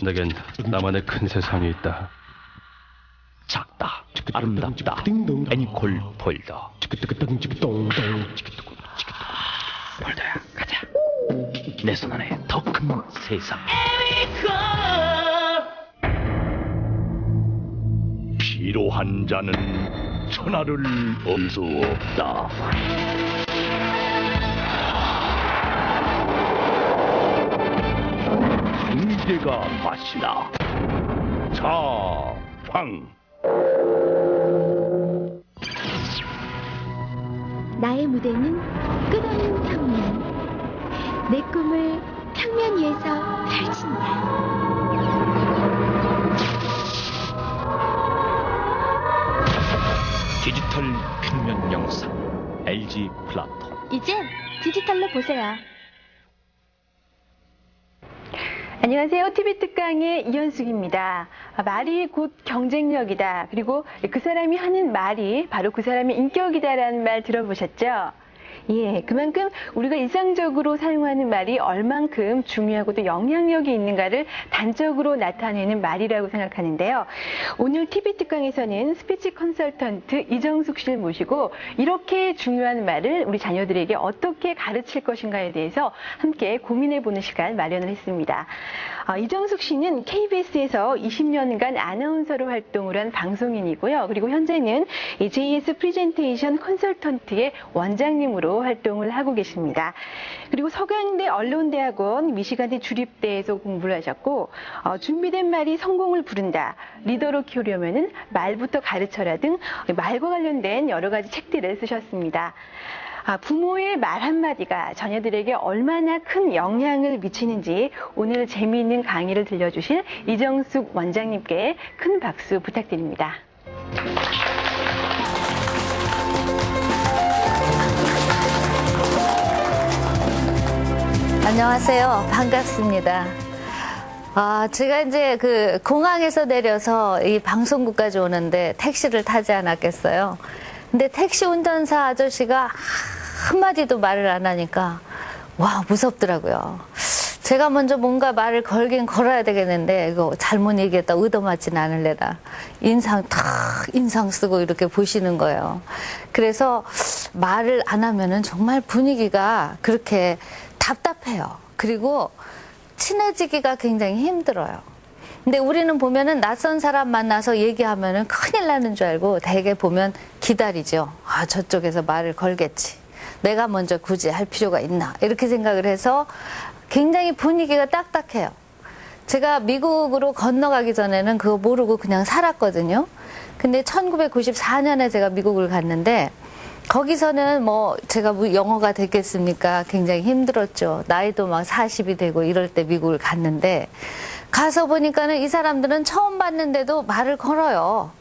내겐 나만의 큰 세상이 있다. 작다, 아름답다, 애니콜 폴더. 폴더야, 가자. 내 손 안에 더 큰 세상. 필요한 자는 천하를 얻을 수 없다. 황제가 마시라. 자황. 나의 무대는 끝없는 평면. 내 꿈을 평면 위에서 펼친다. 디지털 평면 영상 LG 플라톤. 이제 디지털로 보세요. 안녕하세요. TV 특강의 이현숙입니다. 말이 곧 경쟁력이다. 그리고 그 사람이 하는 말이 바로 그 사람의 인격이다라는 말 들어보셨죠? 예, 그만큼 우리가 일상적으로 사용하는 말이 얼만큼 중요하고 또 영향력이 있는가를 단적으로 나타내는 말이라고 생각하는데요. 오늘 TV 특강에서는 스피치 컨설턴트 이정숙 씨를 모시고 이렇게 중요한 말을 우리 자녀들에게 어떻게 가르칠 것인가에 대해서 함께 고민해보는 시간 마련을 했습니다. 이정숙 씨는 KBS에서 20년간 아나운서로 활동을 한 방송인이고요. 그리고 현재는 JS 프리젠테이션 컨설턴트의 원장님으로 활동을 하고 계십니다. 그리고 서강대 언론대학원 미시간대 주립대에서 공부를 하셨고 준비된 말이 성공을 부른다. 리더로 키우려면은 말부터 가르쳐라 등 말과 관련된 여러 가지 책들을 쓰셨습니다. 부모의 말 한마디가 자녀들에게 얼마나 큰 영향을 미치는지 오늘 재미있는 강의를 들려주실 이정숙 원장님께 큰 박수 부탁드립니다. 안녕하세요. 반갑습니다. 제가 이제 그 공항에서 내려서 이 방송국까지 오는데 택시를 타지 않았겠어요. 근데 택시 운전사 아저씨가 한마디도 말을 안 하니까 와, 무섭더라고요. 제가 먼저 뭔가 말을 걸긴 걸어야 되겠는데 이거 잘못 얘기했다 의도맞진 않을래다 인상 쓰고 이렇게 보시는 거예요. 그래서 말을 안 하면은 정말 분위기가 그렇게 답답해요. 그리고 친해지기가 굉장히 힘들어요. 근데 우리는 보면은 낯선 사람 만나서 얘기하면은 큰일 나는 줄 알고 대개 보면 기다리죠. 저쪽에서 말을 걸겠지. 내가 먼저 굳이 할 필요가 있나. 이렇게 생각을 해서 굉장히 분위기가 딱딱해요. 제가 미국으로 건너가기 전에는 그거 모르고 그냥 살았거든요. 근데 1994년에 제가 미국을 갔는데 거기서는 뭐 제가 영어가 됐겠습니까? 굉장히 힘들었죠. 나이도 막 40이 되고 이럴 때 미국을 갔는데 가서 보니까는 이 사람들은 처음 봤는데도 말을 걸어요.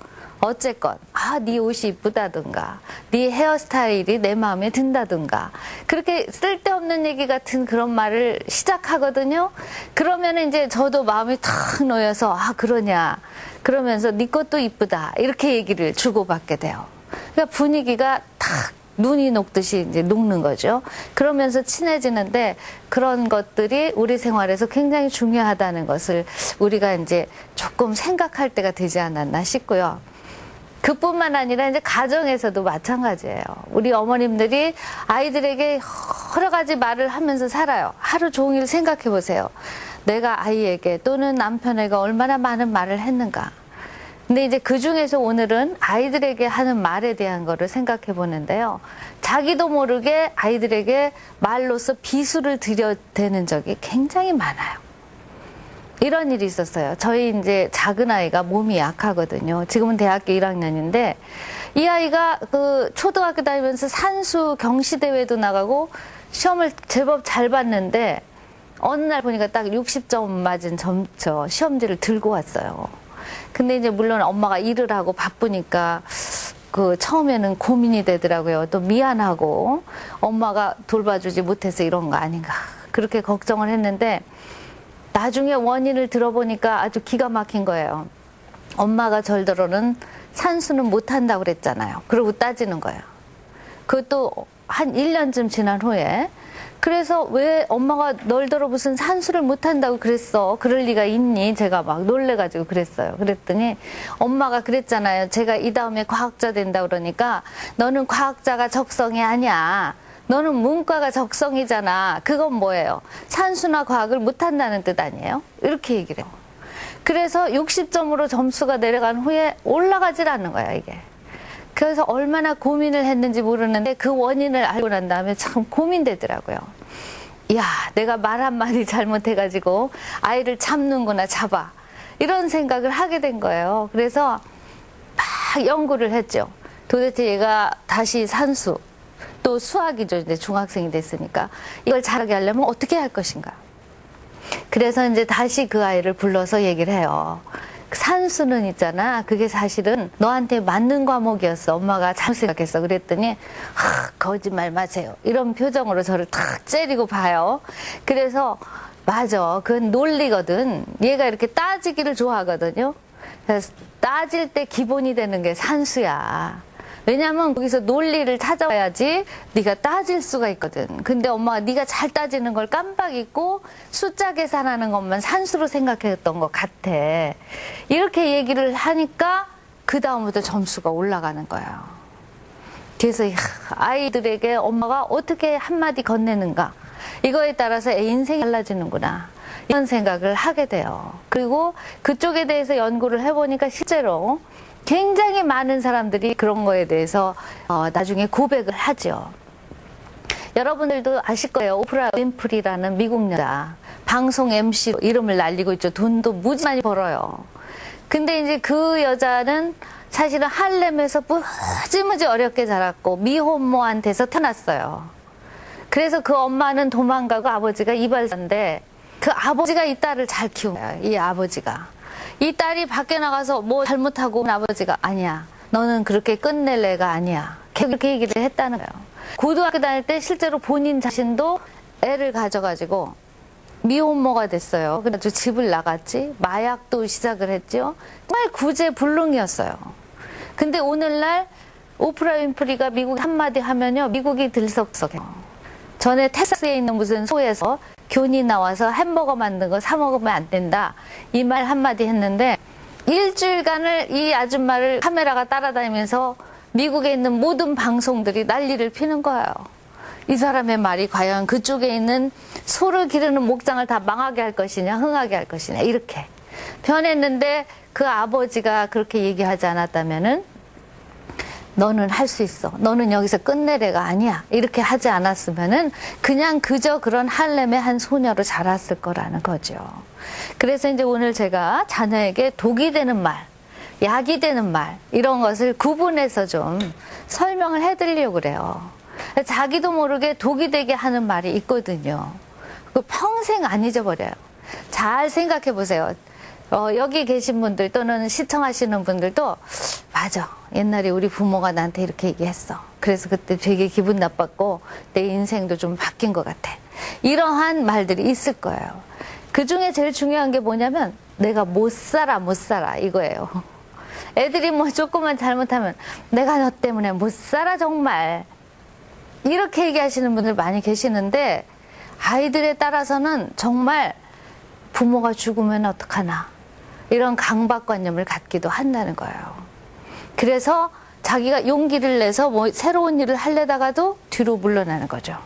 어쨌건 네 옷이 이쁘다든가 네 헤어스타일이 내 마음에 든다든가 그렇게 쓸데없는 얘기 같은 그런 말을 시작하거든요. 그러면 이제 저도 마음이 탁 놓여서 그러냐 그러면서 네 것도 이쁘다 이렇게 얘기를 주고받게 돼요. 그러니까 분위기가 탁 눈이 녹듯이 이제 녹는 거죠. 그러면서 친해지는데 그런 것들이 우리 생활에서 굉장히 중요하다는 것을 우리가 이제 조금 생각할 때가 되지 않았나 싶고요. 그뿐만 아니라 이제 가정에서도 마찬가지예요. 우리 어머님들이 아이들에게 여러 가지 말을 하면서 살아요. 하루 종일 생각해 보세요. 내가 아이에게 또는 남편에게 얼마나 많은 말을 했는가. 근데 이제 그 중에서 오늘은 아이들에게 하는 말에 대한 거를 생각해 보는데요. 자기도 모르게 아이들에게 말로써 비수를 들여대는 적이 굉장히 많아요. 이런 일이 있었어요. 저희 이제 작은 아이가 몸이 약하거든요. 지금은 대학교 1학년인데 이 아이가 그 초등학교 다니면서 산수 경시대회도 나가고 시험을 제법 잘 봤는데 어느 날 보니까 딱 60점 맞은 시험지를 들고 왔어요. 근데 이제 물론 엄마가 일을 하고 바쁘니까 그 처음에는 고민이 되더라고요. 또 미안하고 엄마가 돌봐주지 못해서 이런 거 아닌가 그렇게 걱정을 했는데 나중에 원인을 들어보니까 아주 기가 막힌 거예요. 엄마가 절대로는 산수는 못한다고 그랬잖아요. 그러고 따지는 거예요. 그것도 한 1년쯤 지난 후에 그래서 왜 엄마가 널더러 무슨 산수를 못한다고 그랬어? 그럴 리가 있니? 제가 막 놀래가지고 그랬어요. 그랬더니 엄마가 그랬잖아요. 제가 이 다음에 과학자 된다 그러니까 너는 과학자가 적성이 아니야. 너는 문과가 적성이잖아. 그건 뭐예요? 산수나 과학을 못한다는 뜻 아니에요? 이렇게 얘기를 해요. 그래서 60점으로 점수가 내려간 후에 올라가질 않는 거야, 이게. 그래서 얼마나 고민을 했는지 모르는데 그 원인을 알고 난 다음에 참 고민되더라고요. 이야, 내가 말 한마디 잘못해가지고 아이를 잡는구나, 잡아. 이런 생각을 하게 된 거예요. 그래서 막 연구를 했죠. 도대체 얘가 다시 산수, 또 수학이죠. 이제 중학생이 됐으니까. 이걸 잘하게 하려면 어떻게 할 것인가. 그래서 이제 다시 그 아이를 불러서 얘기를 해요. 산수는 있잖아. 그게 사실은 너한테 맞는 과목이었어. 엄마가 잘못 생각했어. 그랬더니 거짓말 마세요. 이런 표정으로 저를 탁 째리고 봐요. 그래서 맞아. 그건 논리거든. 얘가 이렇게 따지기를 좋아하거든요. 그래서 따질 때 기본이 되는 게 산수야. 왜냐면 거기서 논리를 찾아와야지 네가 따질 수가 있거든. 근데 엄마가 네가 잘 따지는 걸 깜빡 잊고 숫자 계산하는 것만 산수로 생각했던 것 같아. 이렇게 얘기를 하니까 그 다음부터 점수가 올라가는 거예요. 그래서 아이들에게 엄마가 어떻게 한마디 건네는가, 이거에 따라서 애 인생이 달라지는구나, 이런 생각을 하게 돼요. 그리고 그쪽에 대해서 연구를 해보니까 실제로 굉장히 많은 사람들이 그런 거에 대해서 나중에 고백을 하죠. 여러분들도 아실 거예요. 오프라 윈프리라는 미국 여자, 방송 MC로 이름을 날리고 있죠. 돈도 무지 많이 벌어요. 근데 이제 그 여자는 사실은 할렘에서 무지무지 어렵게 자랐고 미혼모한테서 태어났어요. 그래서 그 엄마는 도망가고 아버지가 이발사인데 그 아버지가 이 딸을 잘 키운 거예요. 이 아버지가. 이 딸이 밖에 나가서 뭐 잘못하고 아버지가 아니야. 너는 그렇게 끝낼 애가 아니야. 그렇게 얘기를 했다는 거예요. 고등학교 다닐 때 실제로 본인 자신도 애를 가져가지고 미혼모가 됐어요. 그래가지고 집을 나갔지. 마약도 시작을 했죠. 정말 구제불능이었어요. 근데 오늘날 오프라 윈프리가 미국 한마디 하면요, 미국이 들썩썩해요. 전에 텍사스에 있는 무슨 소에서 교니 나와서 햄버거 만든 거 사 먹으면 안 된다, 이 말 한마디 했는데 일주일간을 이 아줌마를 카메라가 따라다니면서 미국에 있는 모든 방송들이 난리를 피는 거예요. 이 사람의 말이 과연 그쪽에 있는 소를 기르는 목장을 다 망하게 할 것이냐, 흥하게 할 것이냐, 이렇게 변했는데 그 아버지가 그렇게 얘기하지 않았다면은 너는 할 수 있어. 너는 여기서 끝낼 애가 아니야. 이렇게 하지 않았으면은 그냥 그저 그런 할렘의 한 소녀로 자랐을 거라는 거죠. 그래서 이제 오늘 제가 자녀에게 독이 되는 말, 약이 되는 말, 이런 것을 구분해서 좀 설명을 해드리려고 그래요. 자기도 모르게 독이 되게 하는 말이 있거든요. 그 평생 안 잊어버려요. 잘 생각해 보세요. 여기 계신 분들 또는 시청하시는 분들도 맞아, 옛날에 우리 부모가 나한테 이렇게 얘기했어. 그래서 그때 되게 기분 나빴고 내 인생도 좀 바뀐 것 같아. 이러한 말들이 있을 거예요. 그 중에 제일 중요한 게 뭐냐면 내가 못 살아 이거예요. 애들이 뭐 조금만 잘못하면 내가 너 때문에 못 살아 정말, 이렇게 얘기하시는 분들 많이 계시는데 아이들에 따라서는 정말 부모가 죽으면 어떡하나, 이런 강박관념을 갖기도 한다는 거예요. 그래서 자기가 용기를 내서 뭐 새로운 일을 하려다가도 뒤로 물러나는 거죠.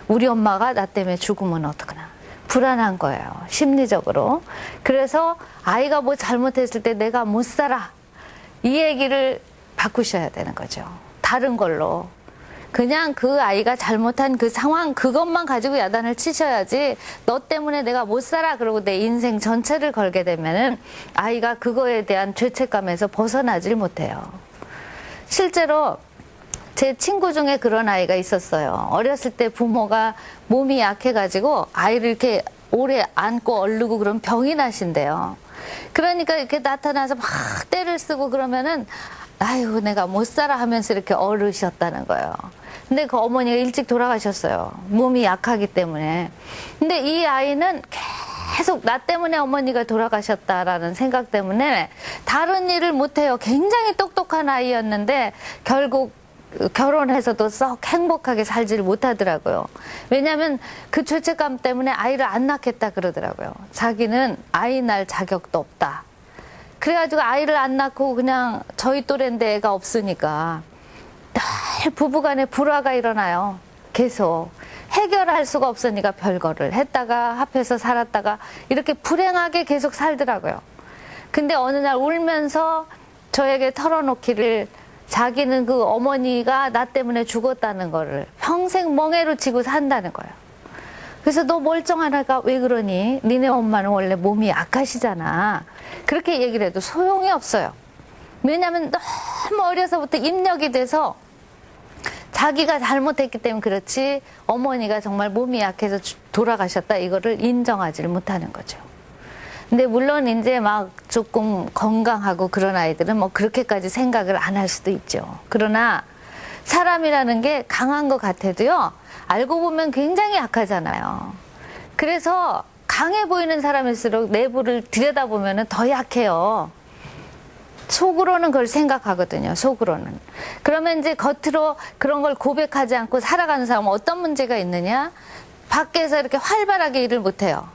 우리 엄마가 나 때문에 죽으면 어떡하나, 불안한 거예요, 심리적으로. 그래서 아이가 뭐 잘못했을 때 내가 못 살아, 이 얘기를 바꾸셔야 되는 거죠. 다른 걸로. 그냥 그 아이가 잘못한 그 상황, 그것만 가지고 야단을 치셔야지, 너 때문에 내가 못 살아 그러고 내 인생 전체를 걸게 되면은 아이가 그거에 대한 죄책감에서 벗어나질 못해요. 실제로 제 친구 중에 그런 아이가 있었어요. 어렸을 때 부모가 몸이 약해가지고 아이를 이렇게 오래 안고 얼르고 그런 병이 나신대요. 그러니까 이렇게 나타나서 막 떼를 쓰고 그러면은 아이고 내가 못 살아 하면서 이렇게 얼으셨다는 거예요. 근데 그 어머니가 일찍 돌아가셨어요. 몸이 약하기 때문에. 근데 이 아이는 계속 나 때문에 어머니가 돌아가셨다라는 생각 때문에 다른 일을 못해요. 굉장히 똑똑한 아이였는데 결국 결혼해서도 썩 행복하게 살지를 못하더라고요. 왜냐하면 그 죄책감 때문에 아이를 안 낳겠다 그러더라고요. 자기는 아이 낳을 자격도 없다. 그래가지고 아이를 안 낳고 그냥 저희 또래인데 애가 없으니까 늘 부부간에 불화가 일어나요. 계속 해결할 수가 없으니까 별거를 했다가 합해서 살았다가 이렇게 불행하게 계속 살더라고요. 근데 어느 날 울면서 저에게 털어놓기를 자기는 그 어머니가 나 때문에 죽었다는 거를 평생 멍해로 치고 산다는 거예요. 그래서 너 멀쩡한 애가 왜 그러니? 니네 엄마는 원래 몸이 약하시잖아. 그렇게 얘기를 해도 소용이 없어요. 왜냐하면 너무 어려서부터 입력이 돼서 자기가 잘못했기 때문에 그렇지 어머니가 정말 몸이 약해서 돌아가셨다 이거를 인정하지를 못하는 거죠. 근데 물론 이제 막 조금 건강하고 그런 아이들은 뭐 그렇게까지 생각을 안 할 수도 있죠. 그러나 사람이라는 게 강한 것 같아도요, 알고 보면 굉장히 약하잖아요. 그래서 강해 보이는 사람일수록 내부를 들여다보면 더 약해요. 속으로는 그걸 생각하거든요. 속으로는. 그러면 이제 겉으로 그런 걸 고백하지 않고 살아가는 사람은 어떤 문제가 있느냐? 밖에서 이렇게 활발하게 일을 못해요.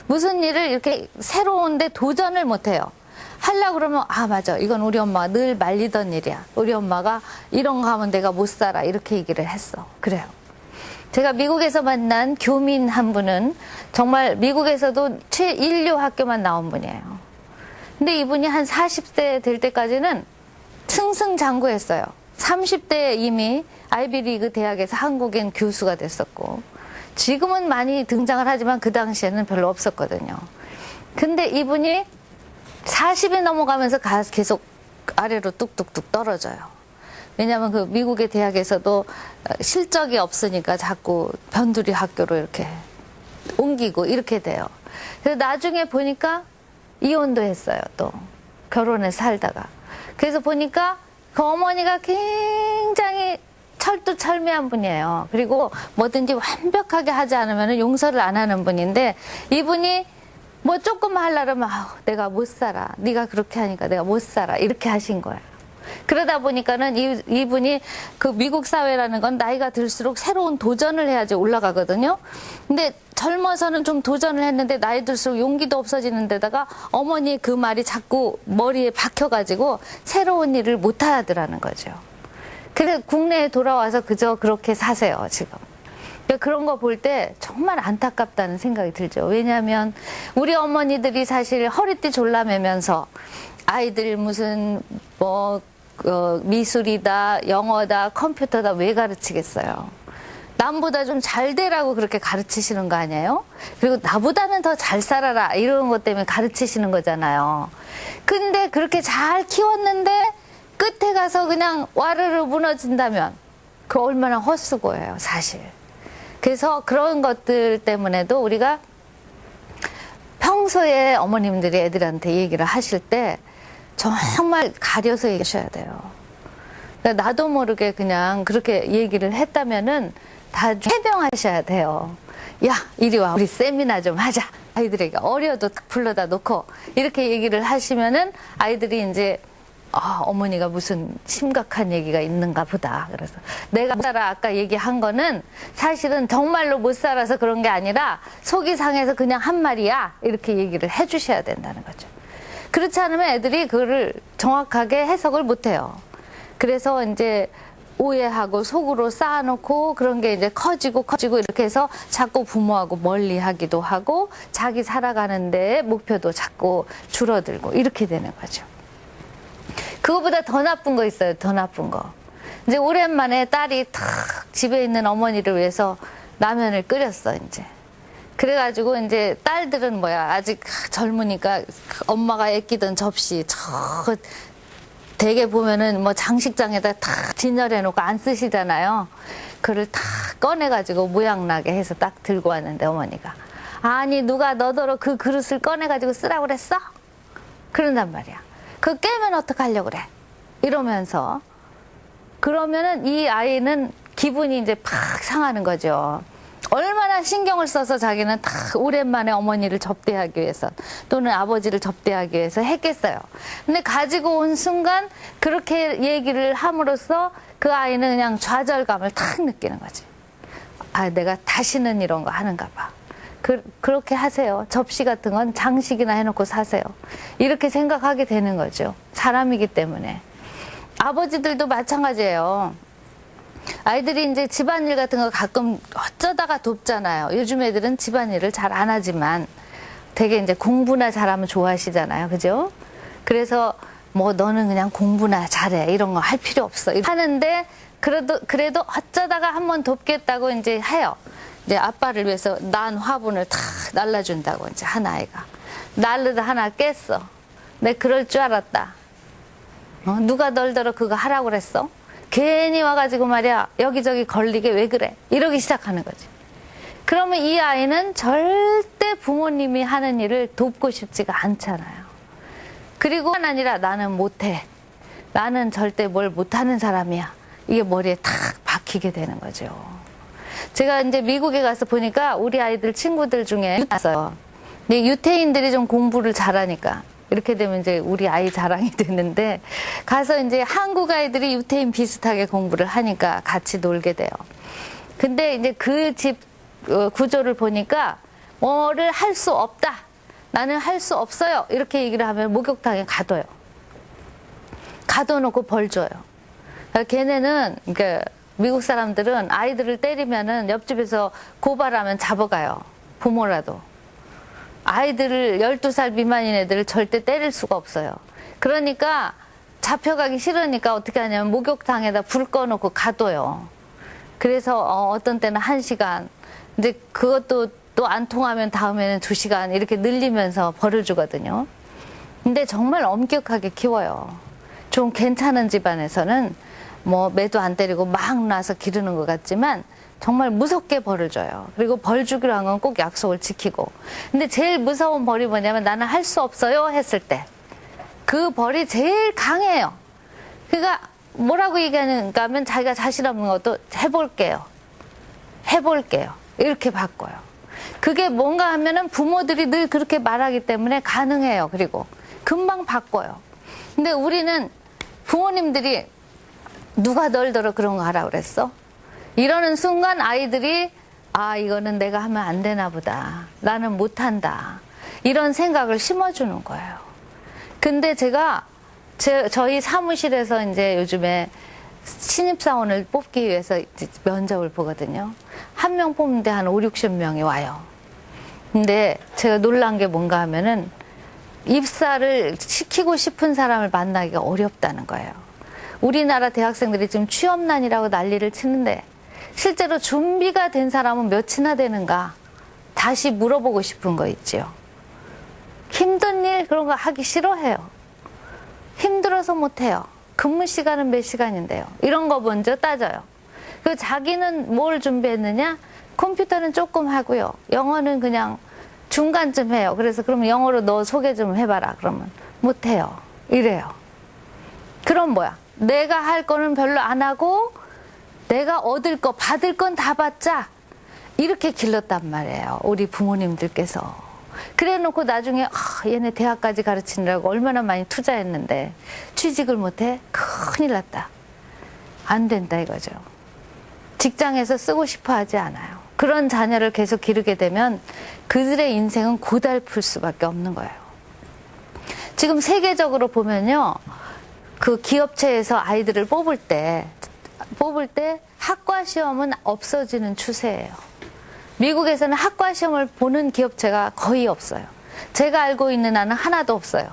무슨 일을 이렇게 새로운데 도전을 못해요. 하려고 그러면 아 맞아 이건 우리 엄마가 늘 말리던 일이야. 우리 엄마가 이런 거 하면 내가 못 살아 이렇게 얘기를 했어. 그래요. 제가 미국에서 만난 교민 한 분은 정말 미국에서도 최인류 학교만 나온 분이에요. 근데 이분이 한 40대 될 때까지는 승승장구했어요. 30대에 이미 아이비리그 대학에서 한국인 교수가 됐었고 지금은 많이 등장을 하지만 그 당시에는 별로 없었거든요. 근데 이분이 40이 넘어가면서 계속 아래로 뚝뚝뚝 떨어져요. 왜냐하면 그 미국의 대학에서도 실적이 없으니까 자꾸 변두리 학교로 이렇게 옮기고 이렇게 돼요. 그래서 나중에 보니까 이혼도 했어요. 또 결혼해서 살다가. 그래서 보니까 그 어머니가 굉장히 철두철미한 분이에요. 그리고 뭐든지 완벽하게 하지 않으면 용서를 안 하는 분인데 이분이 뭐 조금 하려면 내가 못 살아. 네가 그렇게 하니까 내가 못 살아. 이렇게 하신 거예요. 그러다 보니까는 이분이 그 미국 사회라는 건 나이가 들수록 새로운 도전을 해야지 올라가거든요. 근데 젊어서는 좀 도전을 했는데 나이 들수록 용기도 없어지는 데다가 어머니 그 말이 자꾸 머리에 박혀가지고 새로운 일을 못 하더라는 거죠. 그래서 국내에 돌아와서 그저 그렇게 사세요, 지금. 그런 거 볼 때 정말 안타깝다는 생각이 들죠. 왜냐하면 우리 어머니들이 사실 허리띠 졸라매면서 아이들 무슨 미술이다, 영어다, 컴퓨터다 왜 가르치겠어요? 남보다 좀 잘 되라고 그렇게 가르치시는 거 아니에요? 그리고 나보다는 더 잘 살아라 이런 것 때문에 가르치시는 거잖아요. 근데 그렇게 잘 키웠는데 끝에 가서 그냥 와르르 무너진다면 그 얼마나 헛수고예요, 사실. 그래서 그런 것들 때문에도 우리가 평소에 어머님들이 애들한테 얘기를 하실 때 정말 가려서 얘기하셔야 돼요. 그러니까 나도 모르게 그냥 그렇게 얘기를 했다면은 다 해명하셔야 돼요. 야, 이리 와. 우리 세미나 좀 하자. 아이들에게 어려도 불러다 놓고 이렇게 얘기를 하시면은 아이들이 이제 어머니가 무슨 심각한 얘기가 있는가 보다. 그래서 내가 못 살아 아까 얘기한 거는 사실은 정말로 못 살아서 그런 게 아니라 속이 상해서 그냥 한 말이야. 이렇게 얘기를 해주셔야 된다는 거죠. 그렇지 않으면 애들이 그거를 정확하게 해석을 못 해요. 그래서 이제 오해하고 속으로 쌓아놓고 그런 게 이제 커지고 이렇게 해서 자꾸 부모하고 멀리 하기도 하고 자기 살아가는데 목표도 자꾸 줄어들고 이렇게 되는 거죠. 그거보다 더 나쁜 거 있어요. 더 나쁜 거. 이제 오랜만에 딸이 탁 집에 있는 어머니를 위해서 라면을 끓였어, 이제. 그래가지고 이제 딸들은 뭐야, 아직 젊으니까 엄마가 애끼던 접시, 대개 보면은 뭐 장식장에다 탁 진열해놓고 안 쓰시잖아요. 그걸 탁 꺼내가지고 모양나게 해서 딱 들고 왔는데 어머니가. 아니, 누가 너더러 그 그릇을 꺼내가지고 쓰라고 그랬어? 그런단 말이야. 그거 깨면 어떡하려고 그래? 이러면서. 그러면은 이 아이는 기분이 이제 팍 상하는 거죠. 얼마나 신경을 써서 자기는 다 오랜만에 어머니를 접대하기 위해서 또는 아버지를 접대하기 위해서 했겠어요. 근데 가지고 온 순간 그렇게 얘기를 함으로써 그 아이는 그냥 좌절감을 탁 느끼는 거지. 아, 내가 다시는 이런 거 하는가 봐. 그렇게 하세요. 접시 같은 건 장식이나 해놓고 사세요. 이렇게 생각하게 되는 거죠. 사람이기 때문에. 아버지들도 마찬가지예요. 아이들이 이제 집안일 같은 거 가끔 어쩌다가 돕잖아요. 요즘 애들은 집안일을 잘 안 하지만 되게 이제 공부나 잘하면 좋아하시잖아요. 그죠? 그래서 뭐 너는 그냥 공부나 잘해. 이런 거 할 필요 없어. 하는데 그래도 어쩌다가 한번 돕겠다고 이제 해요. 이제 아빠를 위해서 난 화분을 탁 날라준다고 이제 한 아이가. 날르다 하나 깼어. 내 그럴 줄 알았다. 누가 널더러 그거 하라고 그랬어? 괜히 와가지고 말이야 여기저기 걸리게 왜 그래? 이러기 시작하는 거지. 그러면 이 아이는 절대 부모님이 하는 일을 돕고 싶지가 않잖아요. 그리고 아니라 나는 못해. 나는 절대 뭘 못하는 사람이야. 이게 머리에 탁 박히게 되는 거죠. 제가 이제 미국에 가서 보니까 우리 아이들 친구들 중에 있어요. 근데 유태인들이 좀 공부를 잘하니까 이렇게 되면 이제 우리 아이 자랑이 되는데 가서 이제 한국 아이들이 유태인 비슷하게 공부를 하니까 같이 놀게 돼요. 근데 이제 그 집 구조를 보니까 뭐를 할 수 없다. 나는 할 수 없어요. 이렇게 얘기를 하면 목욕탕에 가둬요. 가둬놓고 벌 줘요. 걔네는 그러니까 미국 사람들은 아이들을 때리면은 옆집에서 고발하면 잡아가요. 부모라도. 아이들을 12살 미만인 애들을 절대 때릴 수가 없어요. 그러니까 잡혀가기 싫으니까 어떻게 하냐면 목욕탕에다 불 꺼놓고 가둬요. 그래서 어떤 때는 1시간. 근데 그것도 또 안 통하면 다음에는 2시간 이렇게 늘리면서 벌을 주거든요. 근데 정말 엄격하게 키워요. 좀 괜찮은 집안에서는 뭐 매도 안 때리고 막 놔서 기르는 것 같지만 정말 무섭게 벌을 줘요. 그리고 벌 주기로 한 건 꼭 약속을 지키고. 근데 제일 무서운 벌이 뭐냐면 나는 할 수 없어요 했을 때 그 벌이 제일 강해요. 그러니까 뭐라고 얘기하는가 하면 자기가 자신 없는 것도 해볼게요. 이렇게 바꿔요. 그게 뭔가 하면은 부모들이 늘 그렇게 말하기 때문에 가능해요. 그리고 금방 바꿔요. 근데 우리는 부모님들이 누가 널더러 그런 거 하라고 그랬어? 이러는 순간 아이들이 아 이거는 내가 하면 안 되나 보다. 나는 못한다. 이런 생각을 심어주는 거예요. 근데 제가 저희 사무실에서 이제 요즘에 신입사원을 뽑기 위해서 이제 면접을 보거든요. 한 명 뽑는데 한 5, 60명이 와요. 근데 제가 놀란 게 뭔가 하면은 입사를 시키고 싶은 사람을 만나기가 어렵다는 거예요. 우리나라 대학생들이 지금 취업난이라고 난리를 치는데 실제로 준비가 된 사람은 몇이나 되는가 다시 물어보고 싶은 거 있지요. 힘든 일 그런 거 하기 싫어해요. 힘들어서 못해요. 근무 시간은 몇 시간인데요. 이런 거 먼저 따져요. 그 자기는 뭘 준비했느냐? 컴퓨터는 조금 하고요. 영어는 그냥 중간쯤 해요. 그래서 그러면 영어로 너 소개 좀 해봐라. 그러면 못해요. 이래요. 그럼 뭐야? 내가 할 거는 별로 안 하고 내가 얻을 거 받을 건 다 받자. 이렇게 길렀단 말이에요. 우리 부모님들께서. 그래 놓고 나중에 얘네 대학까지 가르치느라고 얼마나 많이 투자했는데 취직을 못해? 큰일 났다. 안 된다 이거죠. 직장에서 쓰고 싶어 하지 않아요. 그런 자녀를 계속 기르게 되면 그들의 인생은 고달플 수밖에 없는 거예요. 지금 세계적으로 보면요. 그 기업체에서 아이들을 뽑을 때 학과 시험은 없어지는 추세예요. 미국에서는 학과 시험을 보는 기업체가 거의 없어요. 제가 알고 있는 한은 하나도 없어요.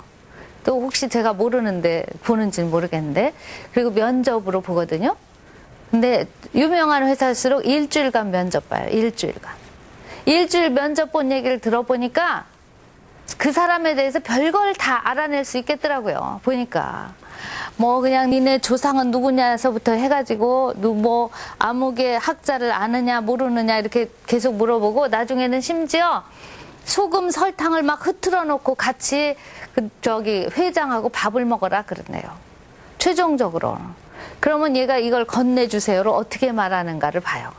또 혹시 제가 모르는데 보는지는 모르겠는데 그리고 면접으로 보거든요. 근데 유명한 회사일수록 일주일간 면접 봐요. 일주일 면접 본 얘기를 들어보니까 그 사람에 대해서 별걸 다 알아낼 수 있겠더라고요. 보니까 뭐 그냥 니네 조상은 누구냐서부터 해가지고 뭐 아무개 학자를 아느냐 모르느냐 이렇게 계속 물어보고 나중에는 심지어 소금 설탕을 막 흐트러 놓고 같이 회장하고 밥을 먹어라 그러네요. 최종적으로. 그러면 얘가 이걸 건네주세요로 어떻게 말하는가를 봐요.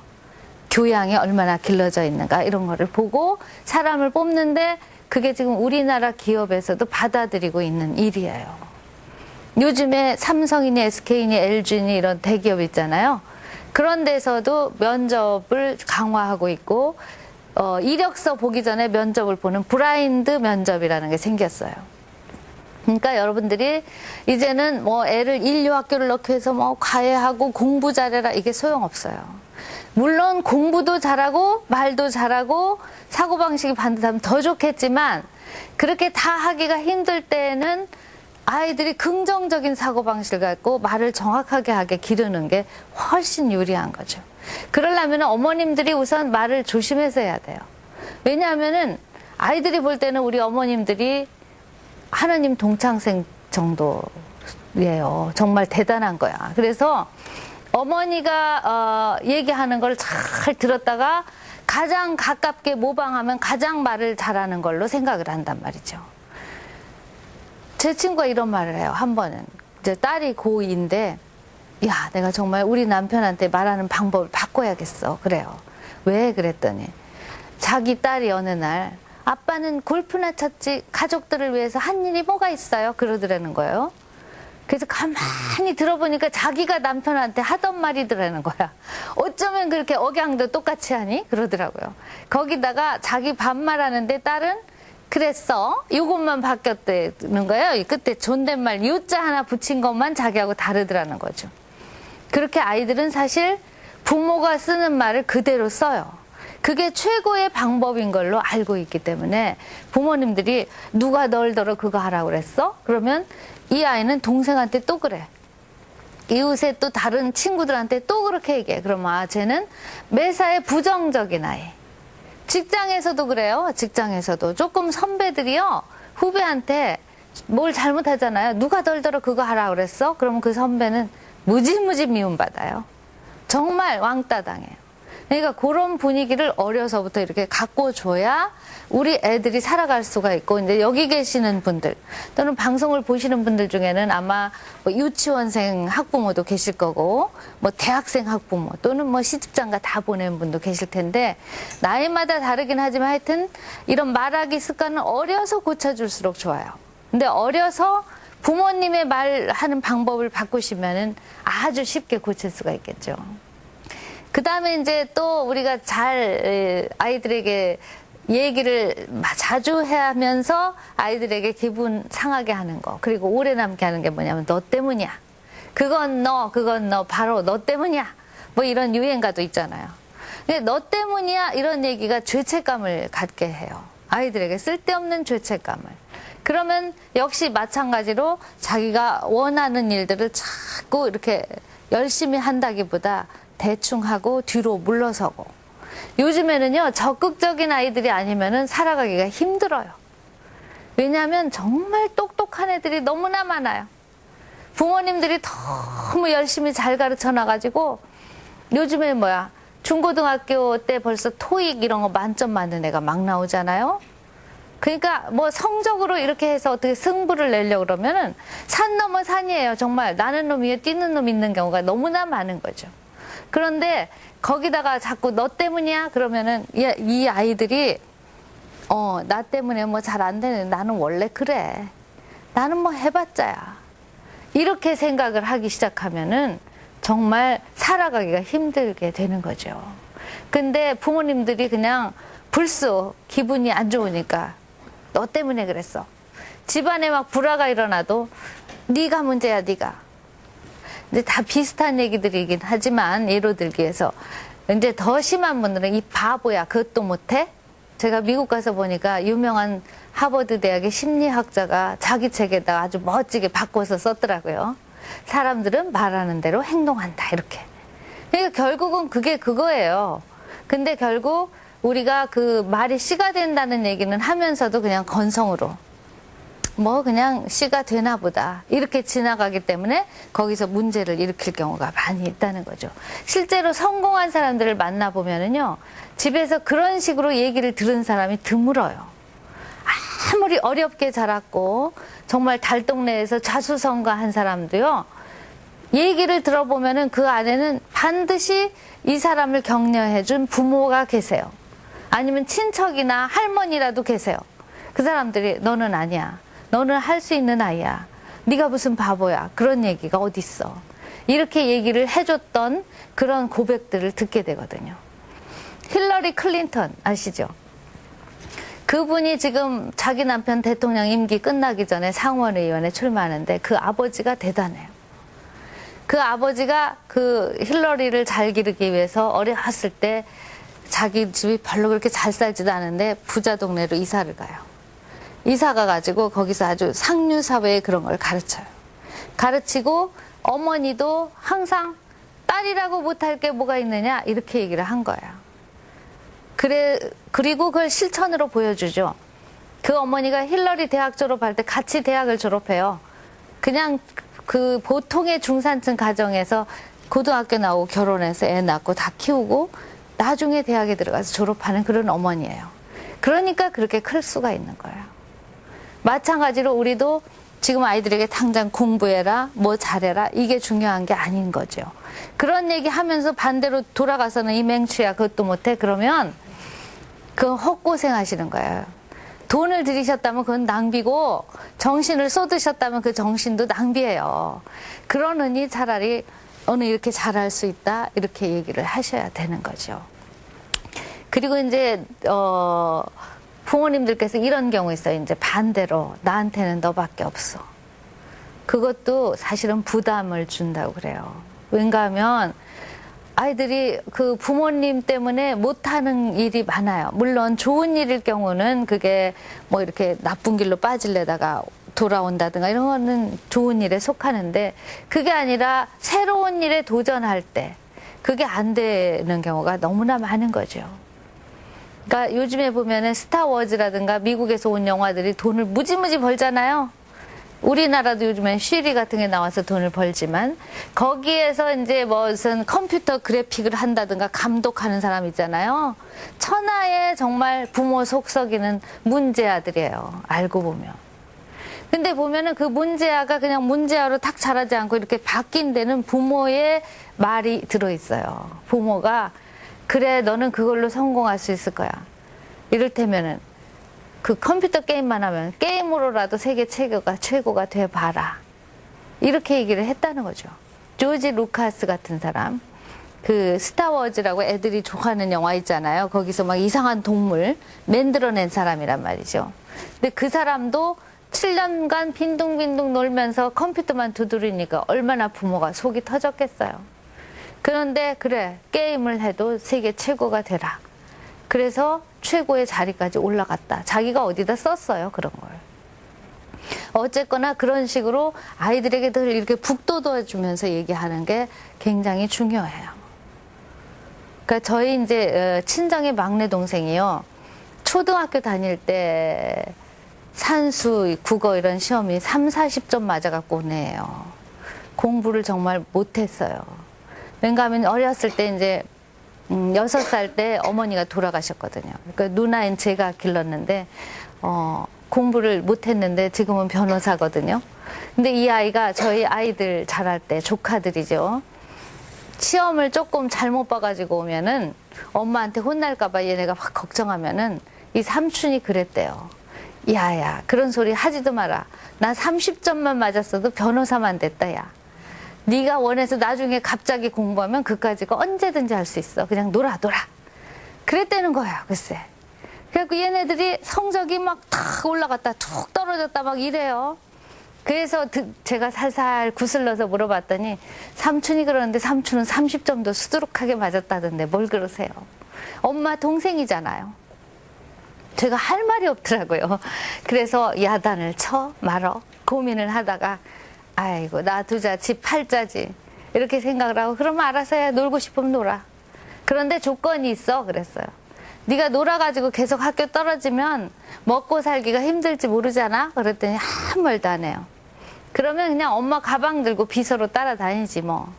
교양이 얼마나 길러져 있는가 이런 거를 보고 사람을 뽑는데 그게 지금 우리나라 기업에서도 받아들이고 있는 일이에요. 요즘에 삼성이니 SK니 LG니 이런 대기업 있잖아요. 그런 데서도 면접을 강화하고 있고 이력서 보기 전에 면접을 보는 블라인드 면접이라는 게 생겼어요. 그러니까 여러분들이 이제는 뭐 애를 인류학교를 넣기 위해서 뭐 과외하고 공부 잘해라 이게 소용없어요. 물론 공부도 잘하고 말도 잘하고 사고방식이 반듯하면 더 좋겠지만 그렇게 다 하기가 힘들 때에는 아이들이 긍정적인 사고방식을 갖고 말을 정확하게 하게 기르는 게 훨씬 유리한 거죠. 그러려면 어머님들이 우선 말을 조심해서 해야 돼요. 왜냐하면은 아이들이 볼 때는 우리 어머님들이 하느님 동창생 정도예요. 정말 대단한 거야. 그래서 어머니가 얘기하는 걸 잘 들었다가 가장 가깝게 모방하면 가장 말을 잘하는 걸로 생각을 한단 말이죠. 제 친구가 이런 말을 해요. 한 번은 이제 딸이 고2인데 야 내가 정말 우리 남편한테 말하는 방법을 바꿔야겠어. 그래요. 왜 그랬더니 자기 딸이 어느 날 아빠는 골프나 쳤지 가족들을 위해서 한 일이 뭐가 있어요? 그러더라는 거예요. 그래서 가만히 들어보니까 자기가 남편한테 하던 말이더라는 거야. 어쩌면 그렇게 억양도 똑같이 하니? 그러더라고요. 거기다가 자기 반말하는데 딸은 그랬어? 이것만 바뀌었다는 거예요. 그때 존댓말 유자 하나 붙인 것만 자기하고 다르더라는 거죠. 그렇게 아이들은 사실 부모가 쓰는 말을 그대로 써요. 그게 최고의 방법인 걸로 알고 있기 때문에 부모님들이 누가 널더러 그거 하라고 그랬어? 그러면 이 아이는 동생한테 또 그래. 이웃에 또 다른 친구들한테 또 그렇게 얘기해. 그러면 쟤는 매사에 부정적인 아이. 직장에서도 그래요. 직장에서도 조금 선배들이요. 후배한테 뭘 잘못하잖아요. 누가 덜덜어 그거 하라고 그랬어? 그러면 그 선배는 무지무지 미움받아요. 정말 왕따 당해요. 그러니까 그런 분위기를 어려서부터 이렇게 갖고 줘야 우리 애들이 살아갈 수가 있고, 이제 여기 계시는 분들 또는 방송을 보시는 분들 중에는 아마 뭐 유치원생 학부모도 계실 거고, 뭐 대학생 학부모 또는 뭐 시집장가 다 보낸 분도 계실 텐데, 나이마다 다르긴 하지만 하여튼 이런 말하기 습관은 어려서 고쳐줄수록 좋아요. 근데 어려서 부모님의 말하는 방법을 바꾸시면은 아주 쉽게 고칠 수가 있겠죠. 그 다음에 이제 또 우리가 잘 아이들에게 얘기를 자주 해야 하면서 아이들에게 기분 상하게 하는 거, 그리고 오래 남게 하는 게 뭐냐면 너 때문이야. 그건 너 바로 너 때문이야. 뭐 이런 유행가도 있잖아요. 근데 너 때문이야 이런 얘기가 죄책감을 갖게 해요. 아이들에게 쓸데없는 죄책감을. 그러면 역시 마찬가지로 자기가 원하는 일들을 자꾸 이렇게 열심히 한다기보다 대충 하고 뒤로 물러서고. 요즘에는요, 적극적인 아이들이 아니면은 살아가기가 힘들어요. 왜냐하면 정말 똑똑한 애들이 너무나 많아요. 부모님들이 너무 열심히 잘 가르쳐 놔가지고 요즘에 중고등학교 때 벌써 토익 이런 거 만점 맞는 애가 막 나오잖아요. 그러니까 뭐 성적으로 이렇게 해서 어떻게 승부를 내려고 그러면은 산 넘어 산이에요. 정말 나는 놈 위에 뛰는 놈 있는 경우가 너무나 많은 거죠. 그런데 거기다가 자꾸 너 때문이야 그러면은 이 아이들이 나 때문에 뭐 잘 안 되네. 나는 원래 그래. 나는 뭐 해봤자야. 이렇게 생각을 하기 시작하면은 정말 살아가기가 힘들게 되는 거죠. 근데 부모님들이 그냥 불쑥 기분이 안 좋으니까 너 때문에 그랬어. 집안에 막 불화가 일어나도 네가 문제야, 네가. 근데 다 비슷한 얘기들이긴 하지만 예로 들기 위해서 이제 더 심한 분들은 이 바보야 그것도 못해? 제가 미국 가서 보니까 유명한 하버드 대학의 심리학자가 자기 책에다가 아주 멋지게 바꿔서 썼더라고요. 사람들은 말하는 대로 행동한다 이렇게. 그러니까 결국은 그게 그거예요. 근데 결국 우리가 그 말이 씨가 된다는 얘기는 하면서도 그냥 건성으로 뭐 그냥 씨가 되나 보다 이렇게 지나가기 때문에 거기서 문제를 일으킬 경우가 많이 있다는 거죠. 실제로 성공한 사람들을 만나보면은요, 집에서 그런 식으로 얘기를 들은 사람이 드물어요. 아무리 어렵게 자랐고 정말 달동네에서 자수성가한 사람도요, 얘기를 들어보면은 그 안에는 반드시 이 사람을 격려해준 부모가 계세요. 아니면 친척이나 할머니라도 계세요. 그 사람들이 너는 아니야. 너는 할 수 있는 아이야. 네가 무슨 바보야. 그런 얘기가 어딨어. 이렇게 얘기를 해줬던 그런 고백들을 듣게 되거든요. 힐러리 클린턴 아시죠? 그분이 지금 자기 남편 대통령 임기 끝나기 전에 상원의원에 출마하는데 그 아버지가 대단해요. 그 아버지가 그 힐러리를 잘 기르기 위해서 어렸을 때 자기 집이 별로 그렇게 잘 살지도 않은데 부자 동네로 이사를 가요. 이사 가가지고 거기서 아주 상류 사회의 그런 걸 가르쳐요. 가르치고 어머니도 항상 딸이라고 못할 게 뭐가 있느냐 이렇게 얘기를 한 거예요. 그리고 그걸 실천으로 보여주죠. 그 어머니가 힐러리 대학 졸업할 때 같이 대학을 졸업해요. 그냥 그 보통의 중산층 가정에서 고등학교 나오고 결혼해서 애 낳고 다 키우고 나중에 대학에 들어가서 졸업하는 그런 어머니예요. 그러니까 그렇게 클 수가 있는 거예요. 마찬가지로 우리도 지금 아이들에게 당장 공부해라, 뭐 잘해라, 이게 중요한 게 아닌 거죠. 그런 얘기 하면서 반대로 돌아가서는 이 맹추야 그것도 못해 그러면 그건 헛고생 하시는 거예요. 돈을 들이셨다면 그건 낭비고 정신을 쏟으셨다면 그 정신도 낭비예요. 그러느니 차라리 너는 이렇게 잘할 수 있다 이렇게 얘기를 하셔야 되는 거죠. 그리고 이제 부모님들께서 이런 경우 있어요. 이제 반대로 나한테는 너밖에 없어. 그것도 사실은 부담을 준다고 그래요. 왠가 하면 아이들이 그 부모님 때문에 못하는 일이 많아요. 물론 좋은 일일 경우는 그게 뭐 이렇게 나쁜 길로 빠지려다가 돌아온다든가 이런 거는 좋은 일에 속하는데 그게 아니라 새로운 일에 도전할 때 그게 안 되는 경우가 너무나 많은 거죠. 그러니까 요즘에 보면은 스타워즈라든가 미국에서 온 영화들이 돈을 무지무지 벌잖아요. 우리나라도 요즘엔 쉬리 같은 게 나와서 돈을 벌지만 거기에서 이제 무슨 컴퓨터 그래픽을 한다든가 감독하는 사람 있잖아요. 천하의 정말 부모 속 썩이는 문제아들이에요. 알고 보면. 근데 보면은 그 문제아가 그냥 문제아로 탁 자라지 않고 이렇게 바뀐 데는 부모의 말이 들어있어요. 부모가 그래 너는 그걸로 성공할 수 있을 거야. 이를테면은 그 컴퓨터 게임만 하면 게임으로라도 세계 최고가 돼봐라. 이렇게 얘기를 했다는 거죠. 조지 루카스 같은 사람. 그 스타워즈라고 애들이 좋아하는 영화 있잖아요. 거기서 막 이상한 동물 만들어낸 사람이란 말이죠. 근데 그 사람도 7년간 빈둥빈둥 놀면서 컴퓨터만 두드리니까 얼마나 부모가 속이 터졌겠어요. 그런데 그래 게임을 해도 세계 최고가 되라. 그래서 최고의 자리까지 올라갔다. 자기가 어디다 썼어요 그런 걸. 어쨌거나 그런 식으로 아이들에게 늘 이렇게 북돋워주면서 얘기하는 게 굉장히 중요해요. 그러니까 저희 이제 친정의 막내 동생이요. 초등학교 다닐 때 산수, 국어 이런 시험이 30-40점 맞아갖고 오네요. 공부를 정말 못했어요. 왠가 하면 어렸을 때 이제 6살 때 어머니가 돌아가셨거든요. 그러니까 누나인 제가 길렀는데 공부를 못했는데 지금은 변호사거든요. 근데 이 아이가 저희 아이들 자랄 때 조카들이죠. 시험을 조금 잘못 봐가지고 오면은 엄마한테 혼날까봐 얘네가 막 걱정하면은 이 삼촌이 그랬대요. 야야 그런 소리 하지도 마라. 나 30점만 맞았어도 변호사만 됐다 야. 네가 원해서 나중에 갑자기 공부하면 그까지가 언제든지 할 수 있어. 그냥 놀아. 그랬다는 거야 글쎄. 그래갖고 얘네들이 성적이 막 탁 올라갔다 툭 떨어졌다 막 이래요. 그래서 제가 살살 구슬러서 물어봤더니 삼촌이 그러는데 삼촌은 30점도 수두룩하게 맞았다던데 뭘 그러세요. 엄마 동생이잖아요. 제가 할 말이 없더라고요. 그래서 야단을 쳐 말어 고민을 하다가 아이고 놔두자 집 팔자지 이렇게 생각을 하고 그러면 알아서 해. 놀고 싶으면 놀아. 그런데 조건이 있어 그랬어요. 네가 놀아가지고 계속 학교 떨어지면 먹고 살기가 힘들지 모르잖아. 그랬더니 아무 말도 안 해요. 그러면 그냥 엄마 가방 들고 비서로 따라다니지 뭐.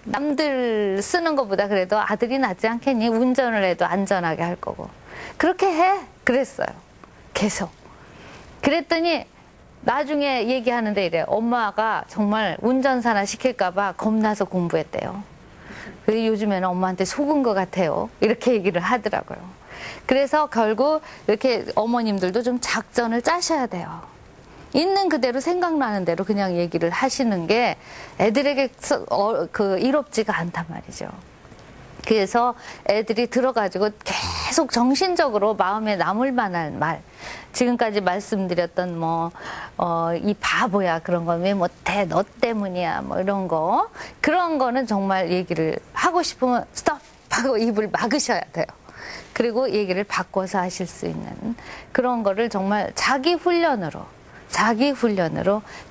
남들 쓰는 것보다 그래도 아들이 낫지 않겠니? 운전을 해도 안전하게 할 거고. 그렇게 해. 그랬어요. 계속. 그랬더니 나중에 얘기하는데 이래. 엄마가 정말 운전사나 시킬까봐 겁나서 공부했대요. 그래서 요즘에는 엄마한테 속은 것 같아요. 이렇게 얘기를 하더라고요. 그래서 결국 이렇게 어머님들도 좀 작전을 짜셔야 돼요. 있는 그대로 생각나는 대로 그냥 얘기를 하시는 게 애들에게 이롭지가 않단 말이죠. 그래서 애들이 들어가지고 계속 정신적으로 마음에 남을 만한 말, 지금까지 말씀드렸던 이 바보야 그런 건 왜 못해 너 때문이야 뭐 이런 거, 그런 거는 정말 얘기를 하고 싶으면 스톱 하고 입을 막으셔야 돼요. 그리고 얘기를 바꿔서 하실 수 있는 그런 거를 정말 자기 훈련으로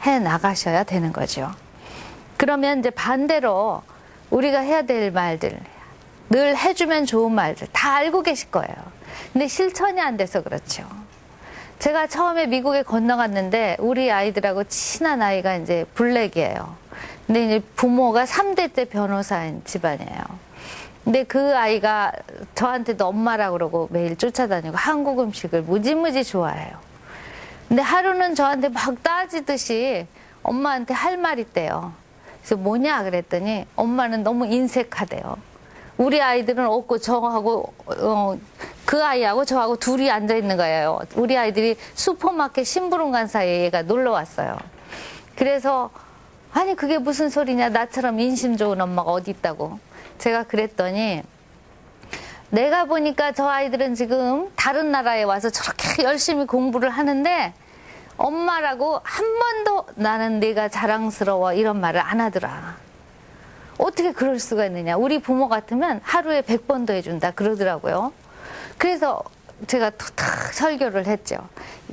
해 나가셔야 되는 거죠. 그러면 이제 반대로 우리가 해야 될 말들, 늘 해주면 좋은 말들 다 알고 계실 거예요. 근데 실천이 안 돼서 그렇죠. 제가 처음에 미국에 건너갔는데 우리 아이들하고 친한 아이가 이제 블랙이에요. 근데 이제 부모가 3대째 변호사인 집안이에요. 근데 그 아이가 저한테도 엄마라고 그러고 매일 쫓아다니고 한국 음식을 무지무지 좋아해요. 근데 하루는 저한테 막 따지듯이 엄마한테 할 말 있대요. 그래서 뭐냐 그랬더니 엄마는 너무 인색하대요. 우리 아이들은 없고 저하고 그 아이하고 저하고 둘이 앉아 있는 거예요. 우리 아이들이 슈퍼마켓 심부름 간 사이에 얘가 놀러 왔어요. 그래서 아니 그게 무슨 소리냐, 나처럼 인심 좋은 엄마가 어디 있다고. 제가 그랬더니 내가 보니까 저 아이들은 지금 다른 나라에 와서 저렇게 열심히 공부를 하는데 엄마라고 한 번도 나는 네가 자랑스러워 이런 말을 안 하더라. 어떻게 그럴 수가 있느냐. 우리 부모 같으면 하루에 100번도 해준다 그러더라고요. 그래서 제가 탁 설교를 했죠.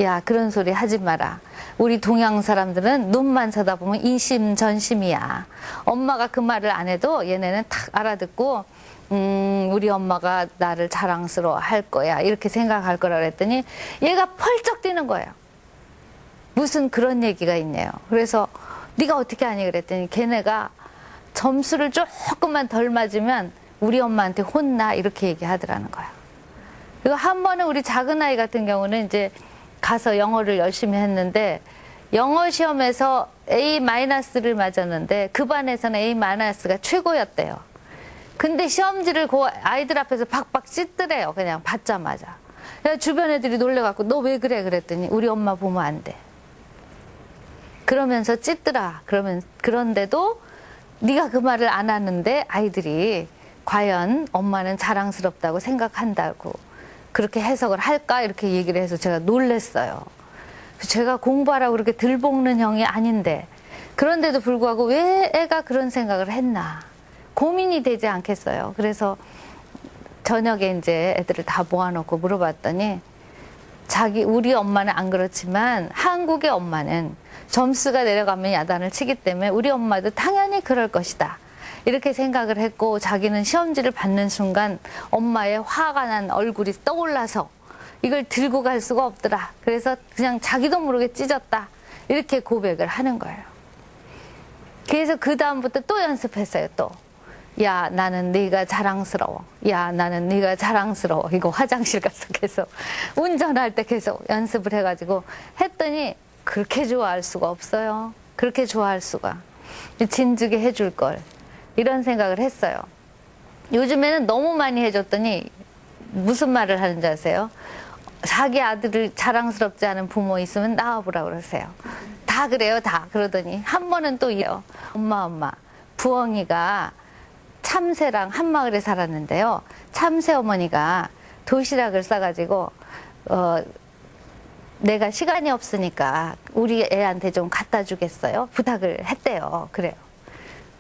야, 그런 소리 하지 마라. 우리 동양 사람들은 눈만 쳐다보면 이심전심이야. 엄마가 그 말을 안 해도 얘네는 탁 알아듣고 우리 엄마가 나를 자랑스러워 할 거야 이렇게 생각할 거라 그랬더니 얘가 펄쩍 뛰는 거예요. 무슨 그런 얘기가 있네요. 그래서 네가 어떻게 아니 그랬더니 걔네가 점수를 조금만 덜 맞으면 우리 엄마한테 혼나 이렇게 얘기하더라는 거야. 그리고 한 번은 우리 작은 아이 같은 경우는 이제 가서 영어를 열심히 했는데 영어 시험에서 A-를 맞았는데 그 반에서는 A-가 최고였대요. 근데 시험지를 그 아이들 앞에서 박박 찢더래요. 그냥 받자마자. 주변 애들이 놀래갖고 너 왜 그래 그랬더니 우리 엄마 보면 안 돼. 그러면서 찢더라. 그런데도 네가 그 말을 안 하는데 아이들이 과연 엄마는 자랑스럽다고 생각한다고 그렇게 해석을 할까 이렇게 얘기를 해서 제가 놀랬어요. 제가 공부하라고 그렇게 들볶는 형이 아닌데 그런데도 불구하고 왜 애가 그런 생각을 했나 고민이 되지 않겠어요. 그래서 저녁에 이제 애들을 다 모아놓고 물어봤더니 우리 엄마는 안 그렇지만 한국의 엄마는 점수가 내려가면 야단을 치기 때문에 우리 엄마도 당연히 그럴 것이다. 이렇게 생각을 했고 자기는 시험지를 받는 순간 엄마의 화가 난 얼굴이 떠올라서 이걸 들고 갈 수가 없더라. 그래서 그냥 자기도 모르게 찢었다. 이렇게 고백을 하는 거예요. 그래서 그 다음부터 또 연습했어요. 또. 야, 나는 네가 자랑스러워. 야, 나는 네가 자랑스러워. 이거 화장실 가서 계속 운전할 때 계속 연습을 해가지고 했더니 그렇게 좋아할 수가 없어요. 그렇게 좋아할 수가. 진즉에 해줄 걸. 이런 생각을 했어요. 요즘에는 너무 많이 해줬더니 무슨 말을 하는지 아세요? 자기 아들을 자랑스럽지 않은 부모 있으면 나와보라 그러세요. 다 그래요, 다. 그러더니 한 번은 또 이래요. 엄마, 부엉이가 참새랑 한 마을에 살았는데요. 참새 어머니가 도시락을 싸가지고 내가 시간이 없으니까 우리 애한테 좀 갖다 주겠어요? 부탁을 했대요. 그래요.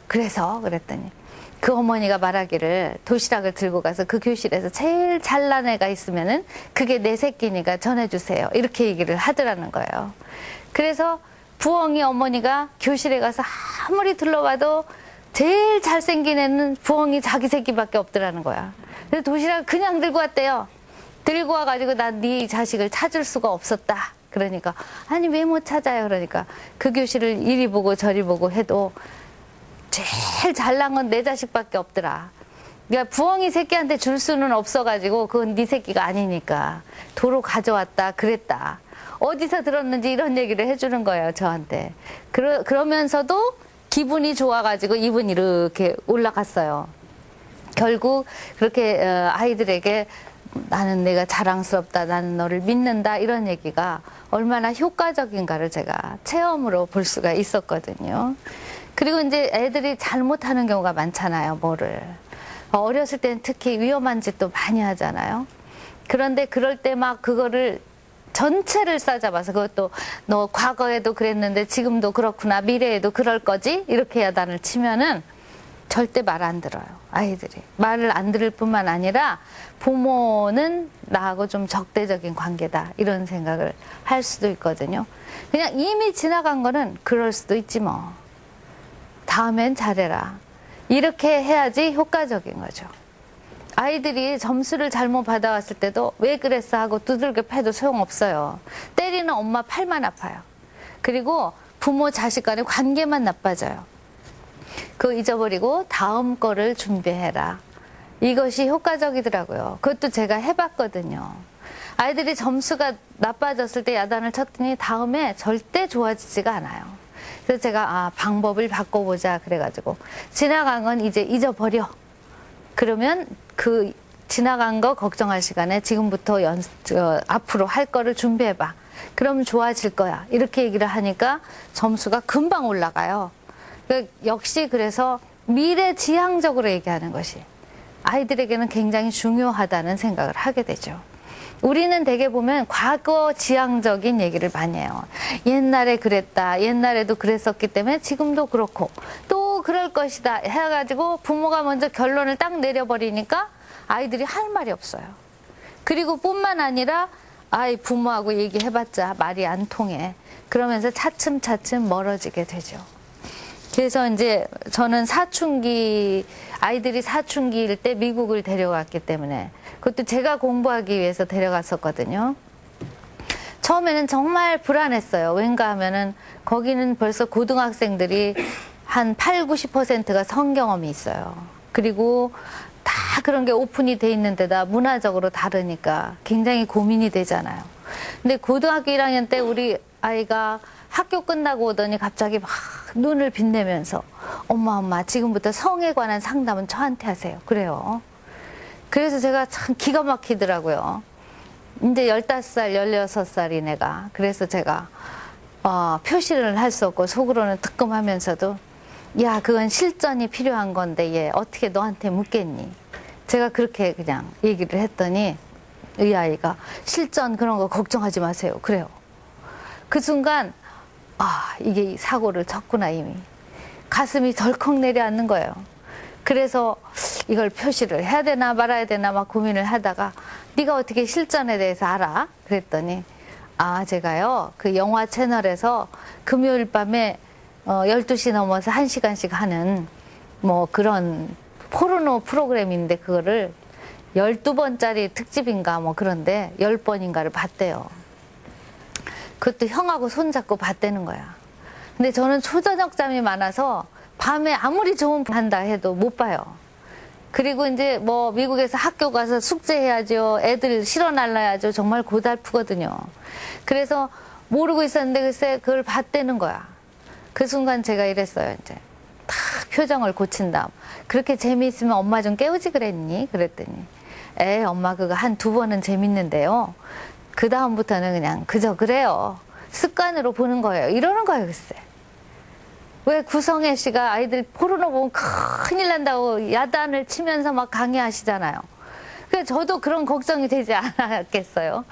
그래서 그랬더니 그 어머니가 말하기를 도시락을 들고 가서 그 교실에서 제일 잘난 애가 있으면은 그게 내 새끼니까 전해주세요. 이렇게 얘기를 하더라는 거예요. 그래서 부엉이 어머니가 교실에 가서 아무리 둘러봐도 제일 잘생긴 애는 부엉이 자기 새끼밖에 없더라는 거야. 그래서 도시락을 그냥 들고 왔대요. 들고 와가지고 난 네 자식을 찾을 수가 없었다. 그러니까 아니 왜 못 찾아요? 그러니까 그 교실을 이리 보고 저리 보고 해도 제일 잘난 건 내 자식밖에 없더라. 그러니까 부엉이 새끼한테 줄 수는 없어가지고 그건 네 새끼가 아니니까 도로 가져왔다 그랬다. 어디서 들었는지 이런 얘기를 해주는 거예요, 저한테. 그러면서도 기분이 좋아가지고 입은 이렇게 올라갔어요. 결국 그렇게 아이들에게 나는 내가 자랑스럽다, 나는 너를 믿는다, 이런 얘기가 얼마나 효과적인가를 제가 체험으로 볼 수가 있었거든요. 그리고 이제 애들이 잘못하는 경우가 많잖아요, 뭐를. 어렸을 때는 특히 위험한 짓도 많이 하잖아요. 그런데 그럴 때 막 그거를 전체를 싸잡아서, 그것도 너 과거에도 그랬는데 지금도 그렇구나, 미래에도 그럴 거지, 이렇게 야단을 치면은 절대 말 안 들어요, 아이들이. 말을 안 들을 뿐만 아니라 부모는 나하고 좀 적대적인 관계다, 이런 생각을 할 수도 있거든요. 그냥 이미 지나간 거는 그럴 수도 있지 뭐, 다음엔 잘해라, 이렇게 해야지 효과적인 거죠. 아이들이 점수를 잘못 받아왔을 때도 왜 그랬어 하고 두들겨 패도 소용없어요. 때리는 엄마 팔만 아파요. 그리고 부모 자식 간의 관계만 나빠져요. 그거 잊어버리고 다음 거를 준비해라, 이것이 효과적이더라고요. 그것도 제가 해봤거든요. 아이들이 점수가 나빠졌을 때 야단을 쳤더니 다음에 절대 좋아지지가 않아요. 그래서 제가 방법을 바꿔보자 그래가지고, 지나간 건 이제 잊어버려. 그러면 그 지나간 거 걱정할 시간에 지금부터 앞으로 할 거를 준비해봐. 그럼 좋아질 거야. 이렇게 얘기를 하니까 점수가 금방 올라가요. 역시 그래서 미래지향적으로 얘기하는 것이 아이들에게는 굉장히 중요하다는 생각을 하게 되죠. 우리는 대개 보면 과거지향적인 얘기를 많이 해요. 옛날에 그랬다, 옛날에도 그랬었기 때문에 지금도 그렇고 또 그럴 것이다 해가지고 부모가 먼저 결론을 딱 내려버리니까 아이들이 할 말이 없어요. 그리고 뿐만 아니라 부모하고 얘기해봤자 말이 안 통해. 그러면서 차츰차츰 멀어지게 되죠. 그래서 이제 저는 아이들이 사춘기일 때 미국을 데려갔기 때문에, 그것도 제가 공부하기 위해서 데려갔었거든요. 처음에는 정말 불안했어요. 왠가 하면은 거기는 벌써 고등학생들이 한 80~90%가 성경험이 있어요. 그리고 다 그런 게 오픈이 돼 있는 데다 문화적으로 다르니까 굉장히 고민이 되잖아요. 근데 고등학교 1학년 때 우리 아이가 학교 끝나고 오더니 갑자기 막 눈을 빛내면서 엄마 지금부터 성에 관한 상담은 저한테 하세요. 그래요. 그래서 제가 참 기가 막히더라고요. 이제 15살, 16살인 애가. 그래서 제가 표시를 할 수 없고 속으로는 뜨끔하면서도, 야, 그건 실전이 필요한 건데 얘 어떻게 너한테 묻겠니? 제가 그렇게 그냥 얘기를 했더니 이 아이가 실전 그런 거 걱정하지 마세요. 그래요. 그 순간 이게 사고를 쳤구나. 이미 가슴이 덜컥 내려앉는 거예요. 그래서 이걸 표시를 해야 되나 말아야 되나 막 고민을 하다가, 네가 어떻게 실전에 대해서 알아? 그랬더니 제가요 그 영화 채널에서 금요일 밤에 12시 넘어서 1시간씩 하는 뭐 그런 포르노 프로그램인데, 그거를 12번짜리 특집인가 뭐 그런데 10번인가를 봤대요. 그것도 형하고 손잡고 봤다는 거야. 근데 저는 초저녁잠이 많아서 밤에 아무리 좋은 한다 해도 못 봐요. 그리고 이제 뭐 미국에서 학교 가서 숙제해야죠, 애들 실어 날라야죠. 정말 고달프거든요. 그래서 모르고 있었는데 글쎄 그걸 봤다는 거야. 그 순간 제가 이랬어요. 이제 탁 표정을 고친 다음, 그렇게 재미있으면 엄마 좀 깨우지 그랬니? 그랬더니 엄마 그거 한 2번은 재밌는데요, 그 다음부터는 그냥 그저 그래요, 습관으로 보는 거예요, 이러는 거예요. 글쎄 왜 구성애 씨가 아이들 포르노 보면 큰일 난다고 야단을 치면서 막 강의하시잖아요. 그래서 저도 그런 걱정이 되지 않았겠어요.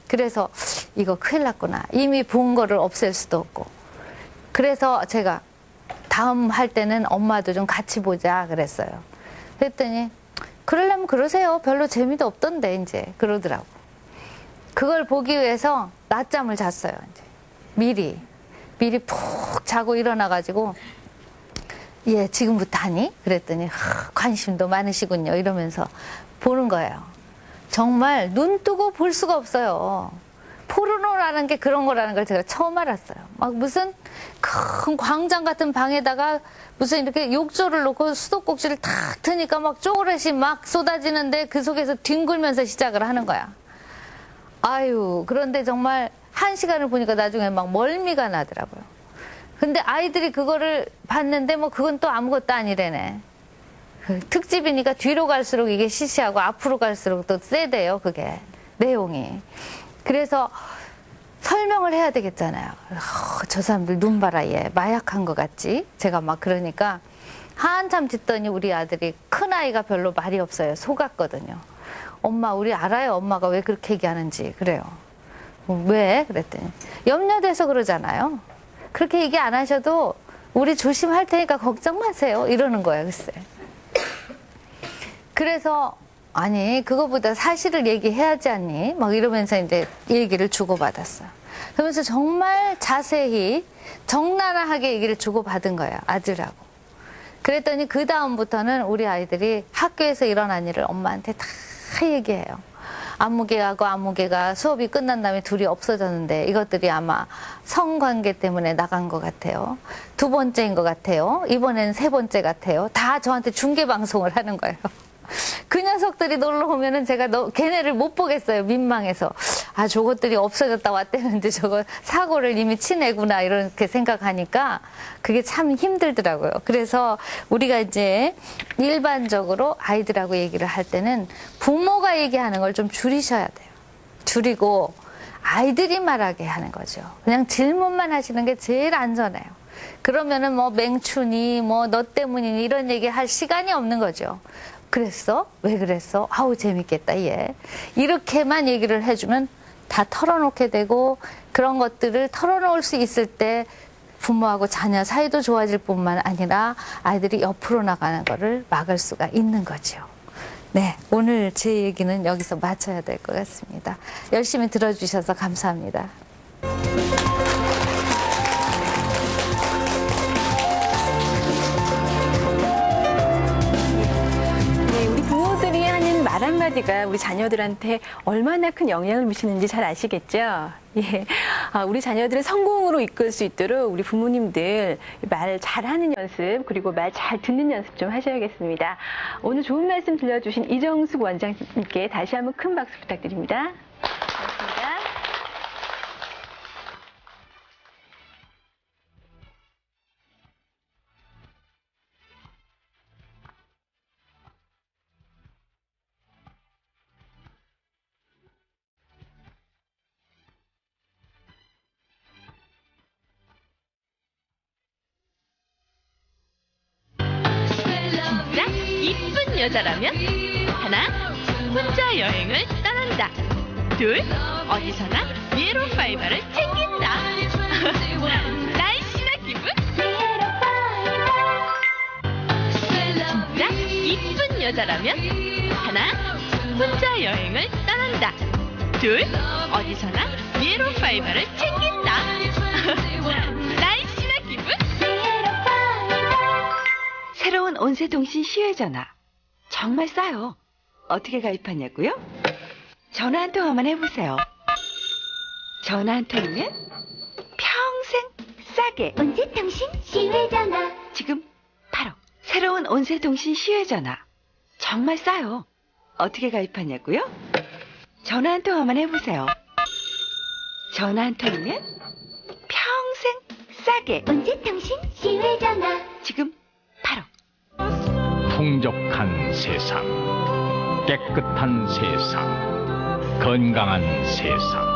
그래서 이거 큰일 났구나, 이미 본 거를 없앨 수도 없고. 그래서 제가 다음 할 때는 엄마도 좀 같이 보자 그랬어요. 그랬더니 그러려면 그러세요, 별로 재미도 없던데 이제 그러더라고. 그걸 보기 위해서 낮잠을 잤어요. 이제 미리 푹 자고 일어나가지고, 예, 지금부터 하니? 그랬더니 관심도 많으시군요 이러면서 보는 거예요. 정말 눈 뜨고 볼 수가 없어요. 포르노라는 게 그런 거라는 걸 제가 처음 알았어요. 막 무슨 큰 광장 같은 방에다가 무슨 이렇게 욕조를 놓고 수도꼭지를 탁 트니까 막 초콜릿이 막 쏟아지는데 그 속에서 뒹굴면서 시작을 하는 거야. 그런데 정말 한 시간을 보니까 나중에 막 멀미가 나더라고요. 근데 아이들이 그거를 봤는데 뭐 그건 또 아무것도 아니래네. 그 특집이니까 뒤로 갈수록 이게 시시하고 앞으로 갈수록 또 세대요, 그게. 내용이. 그래서 설명을 해야 되겠잖아요. 저 사람들 눈 봐라, 얘. 마약한 것 같지? 제가 막 그러니까 한참 듣더니 우리 아들이 큰아이가 별로 말이 없어요. 속았거든요. 엄마, 우리 알아요. 엄마가 왜 그렇게 얘기하는지. 그래요. 왜? 그랬더니 염려돼서 그러잖아요. 그렇게 얘기 안 하셔도 우리 조심할 테니까 걱정 마세요. 이러는 거예요, 글쎄. 그래서 아니 그거보다 사실을 얘기해야지 않니? 막 이러면서 이제 얘기를 주고받았어요. 그러면서 정말 자세히 적나라하게 얘기를 주고받은 거예요, 아들하고. 그랬더니 그 다음부터는 우리 아이들이 학교에서 일어난 일을 엄마한테 다 얘기해요. 안무개하고 안무개가 수업이 끝난 다음에 둘이 없어졌는데 이것들이 아마 성관계 때문에 나간 것 같아요. 두 번째인 것 같아요. 이번엔 세 번째 같아요. 다 저한테 중계방송을 하는 거예요. 그 녀석들이 놀러 오면은 제가 걔네를 못 보겠어요. 민망해서. 아, 저것들이 없어졌다 왔대는데 저거 사고를 이미 치내구나 이렇게 생각하니까 그게 참 힘들더라고요. 그래서 우리가 이제 일반적으로 아이들하고 얘기를 할 때는 부모가 얘기하는 걸 좀 줄이셔야 돼요. 줄이고 아이들이 말하게 하는 거죠. 그냥 질문만 하시는 게 제일 안전해요. 그러면은 뭐 맹춘이 뭐 너 때문이니 이런 얘기 할 시간이 없는 거죠. 그랬어? 왜 그랬어? 아우 재밌겠다 얘. 이렇게만 얘기를 해주면 다 털어놓게 되고 그런 것들을 털어놓을 수 있을 때 부모하고 자녀 사이도 좋아질 뿐만 아니라 아이들이 옆으로 나가는 거를 막을 수가 있는 거죠. 네, 오늘 제 얘기는 여기서 마쳐야 될 것 같습니다. 열심히 들어주셔서 감사합니다. 말 한마디가 우리 자녀들한테 얼마나 큰 영향을 미치는지 잘 아시겠죠? 예. 우리 자녀들의 성공으로 이끌 수 있도록 우리 부모님들 말 잘하는 연습 그리고 말 잘 듣는 연습 좀 하셔야겠습니다. 오늘 좋은 말씀 들려주신 이정숙 원장님께 다시 한번 큰 박수 부탁드립니다. 고맙습니다. 진짜 이쁜 여자라면 하나, 혼자 여행을 떠난다. 둘, 어디서나 예로 파이바를 챙긴다. 날씬한 기분? 진짜 이쁜 여자라면 하나, 혼자 여행을 떠난다. 둘, 어디서나 예로 파이바를 챙긴다. 날씬한 기분? 새로운 온세통신 시외전화. 정말 싸요. 어떻게 가입하냐고요? 전화 한 통화만 해보세요. 전화 한 통이면 평생 싸게. 온세통신 시외전화. 지금 바로 새로운 온세통신 시외전화. 정말 싸요. 어떻게 가입하냐고요? 전화 한 통화만 해보세요. 전화 한 통이면 평생 싸게. 온세통신 시외전화. 지금 바로. 풍족한 세상, 깨끗한 세상, 건강한 세상.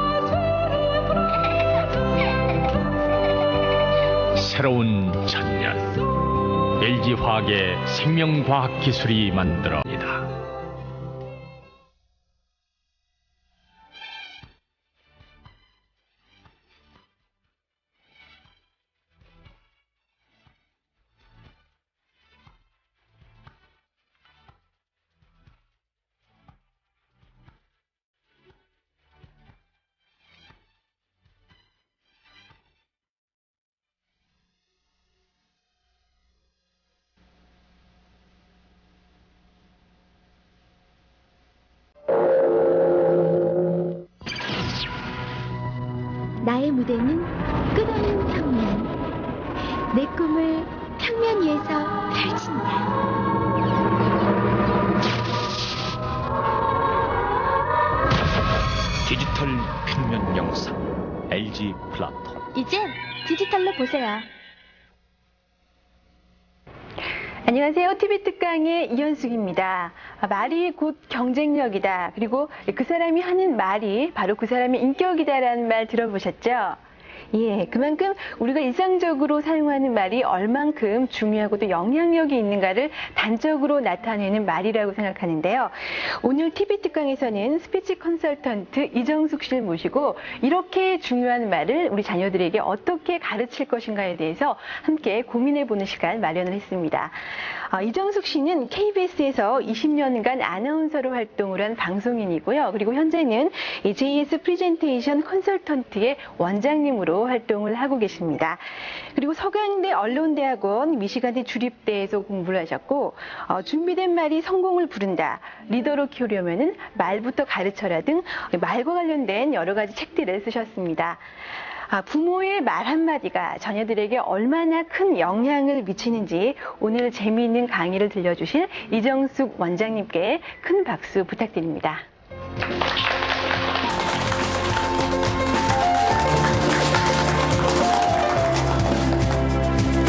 새로운 천년, LG화학의 생명과학기술이 만들어냅니다. 나의 무대는 끝없는 평면. 내 꿈을 평면 위에서 펼친다. 디지털 평면 영상 LG 플라톤. 이젠 디지털로 보세요. 안녕하세요. TV 특강의 이현숙입니다. 말이 곧 경쟁력이다. 그리고 그 사람이 하는 말이 바로 그 사람의 인격이다라는 말 들어보셨죠? 예, 그만큼 우리가 일상적으로 사용하는 말이 얼만큼 중요하고 또 영향력이 있는가를 단적으로 나타내는 말이라고 생각하는데요. 오늘 TV 특강에서는 스피치 컨설턴트 이정숙 씨를 모시고 이렇게 중요한 말을 우리 자녀들에게 어떻게 가르칠 것인가에 대해서 함께 고민해보는 시간 마련을 했습니다. 이정숙 씨는 KBS에서 20년간 아나운서로 활동을 한 방송인이고요. 그리고 현재는 JS 프리젠테이션 컨설턴트의 원장님으로 활동을 하고 계십니다. 그리고 서강대 언론대학원 미시간대 주립대에서 공부를 하셨고 준비된 말이 성공을 부른다. 리더로 키우려면은 말부터 가르쳐라 등 말과 관련된 여러 가지 책들을 쓰셨습니다. 부모의 말 한마디가 자녀들에게 얼마나 큰 영향을 미치는지 오늘 재미있는 강의를 들려주실 이정숙 원장님께 큰 박수 부탁드립니다.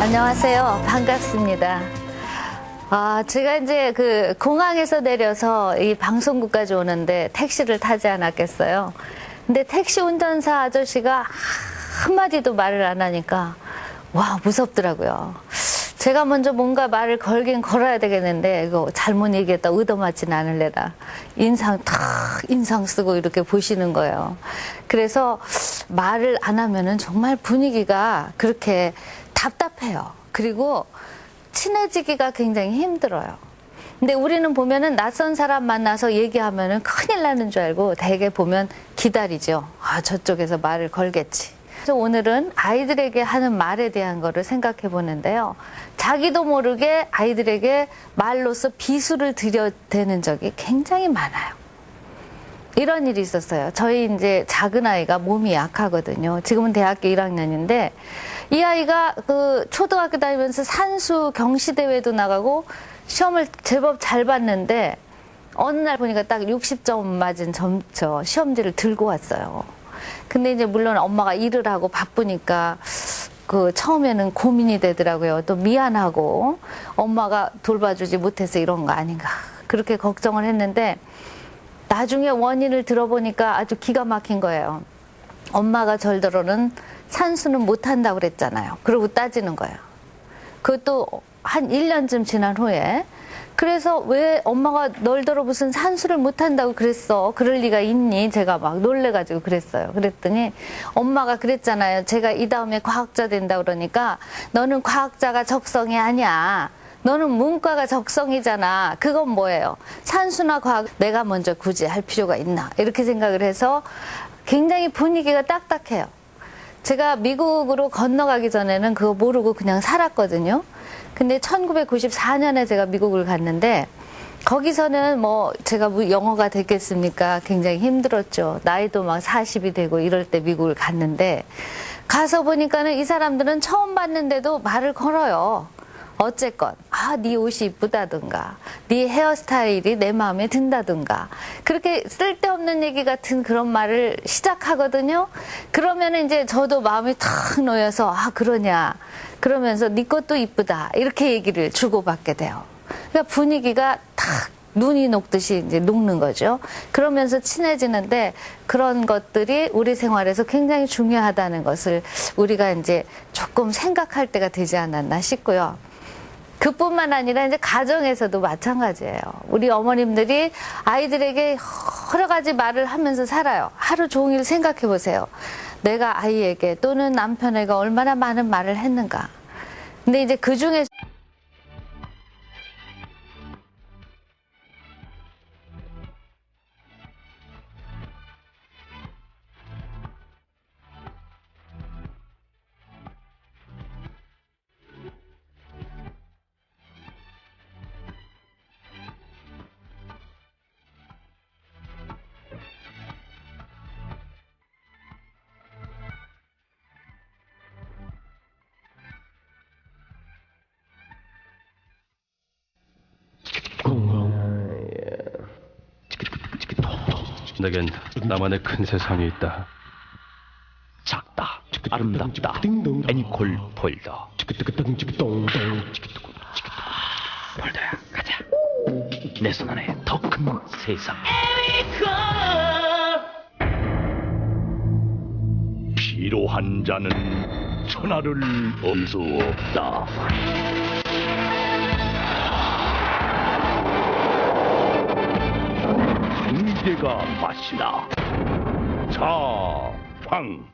안녕하세요. 반갑습니다. 제가 이제 그 공항에서 내려서 이 방송국까지 오는데 택시를 타지 않았겠어요. 근데 택시 운전사 아저씨가 한마디도 말을 안 하니까 와, 무섭더라고요. 제가 먼저 뭔가 말을 걸긴 걸어야 되겠는데 이거 잘못 얘기했다 의도맞진 않을래다. 인상 쓰고 이렇게 보시는 거예요. 그래서 말을 안 하면은 정말 분위기가 그렇게 답답해요. 그리고 친해지기가 굉장히 힘들어요. 근데 우리는 보면은 낯선 사람 만나서 얘기하면은 큰일 나는 줄 알고 대개 보면 기다리죠. 저쪽에서 말을 걸겠지. 그래서 오늘은 아이들에게 하는 말에 대한 거를 생각해 보는데요. 자기도 모르게 아이들에게 말로서 비수를 들여대는 적이 굉장히 많아요. 이런 일이 있었어요. 저희 이제 작은 아이가 몸이 약하거든요. 지금은 대학교 1학년인데 이 아이가 그 초등학교 다니면서 산수 경시대회도 나가고 시험을 제법 잘 봤는데 어느 날 보니까 딱 60점 맞은 시험지를 들고 왔어요. 근데 이제 물론 엄마가 일을 하고 바쁘니까 그 처음에는 고민이 되더라고요. 또 미안하고 엄마가 돌봐주지 못해서 이런 거 아닌가 그렇게 걱정을 했는데 나중에 원인을 들어보니까 아주 기가 막힌 거예요. 엄마가 절대로는 산수는 못한다고 그랬잖아요. 그러고 따지는 거예요. 그것도 한 1년쯤 지난 후에 그래서 왜 엄마가 널더러 무슨 산수를 못한다고 그랬어? 그럴 리가 있니? 제가 막 놀래가지고 그랬어요. 그랬더니 엄마가 그랬잖아요. 제가 이 다음에 과학자 된다 그러니까 너는 과학자가 적성이 아니야. 너는 문과가 적성이잖아. 그건 뭐예요? 산수나 과학 내가 먼저 굳이 할 필요가 있나? 이렇게 생각을 해서 굉장히 분위기가 딱딱해요. 제가 미국으로 건너가기 전에는 그거 모르고 그냥 살았거든요. 근데 1994년에 제가 미국을 갔는데 거기서는 뭐 제가 영어가 됐겠습니까? 굉장히 힘들었죠. 나이도 막 40이 되고 이럴 때 미국을 갔는데 가서 보니까는 이 사람들은 처음 봤는데도 말을 걸어요. 어쨌건 네 옷이 이쁘다든가 네 헤어스타일이 내 마음에 든다든가 그렇게 쓸데없는 얘기 같은 그런 말을 시작하거든요. 그러면 이제 저도 마음이 탁 놓여서 그러냐 그러면서 네 것도 이쁘다 이렇게 얘기를 주고받게 돼요. 그러니까 분위기가 탁 눈이 녹듯이 이제 녹는 거죠. 그러면서 친해지는데 그런 것들이 우리 생활에서 굉장히 중요하다는 것을 우리가 이제 조금 생각할 때가 되지 않았나 싶고요. 그뿐만 아니라 이제 가정에서도 마찬가지예요. 우리 어머님들이 아이들에게 여러 가지 말을 하면서 살아요. 하루 종일 생각해 보세요. 내가 아이에게 또는 남편에게 얼마나 많은 말을 했는가. 근데 이제 그 중에 내겐 나만의 큰 세상이 있다. 자, 아름답다. 애니콜 폴더. 폴더야, 가자. 내 손 안에 더 큰 세상. 필요한 자는 천하를 얻을 수 없다. 황제가 마시나. 자, 황.